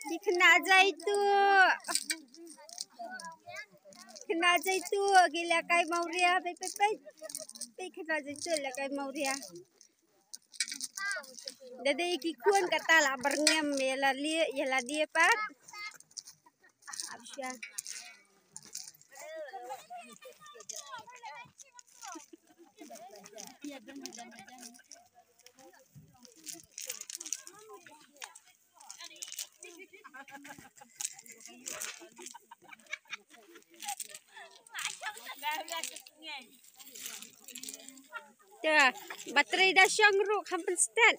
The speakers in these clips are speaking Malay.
Di kena aja itu. Kena aja itu. Gila kai Mauria. Pe kena aja itu lah kai Mauria. Dede ikikuan kata lah berngem yala dia pat. Absya. Dah, baterai dah syang ruk hampir start.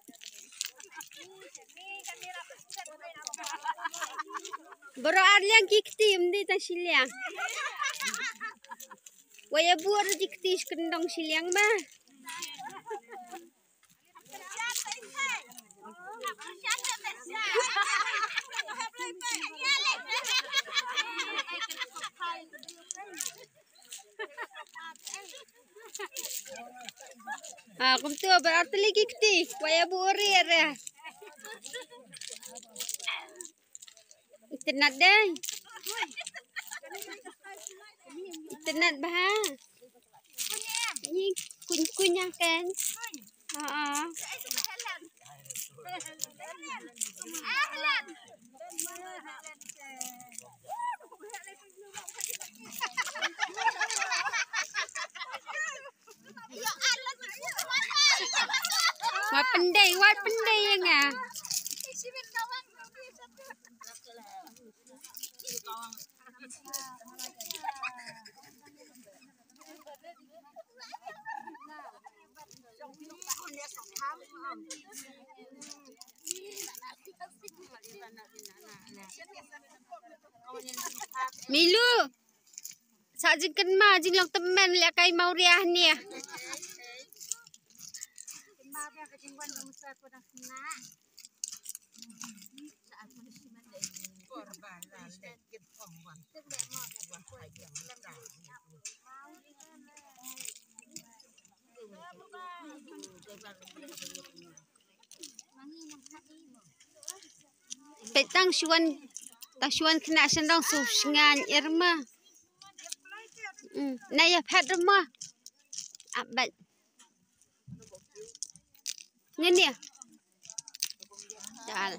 Baru arliang kikti mdi ta siliang. Waya buar dikti kendong siliang mah. Kum tu berarti lagi kiti, waya buari ada. Internet deh. Internet bah. Ini kunyah kan? Wat pendai yang ah. Milu, sajingkan mah jinglong teman lihat kai Mauria ni. Petang syuan kena sendang susngan irma. Naya phat rumah. Abad. Ngene ya. Dal.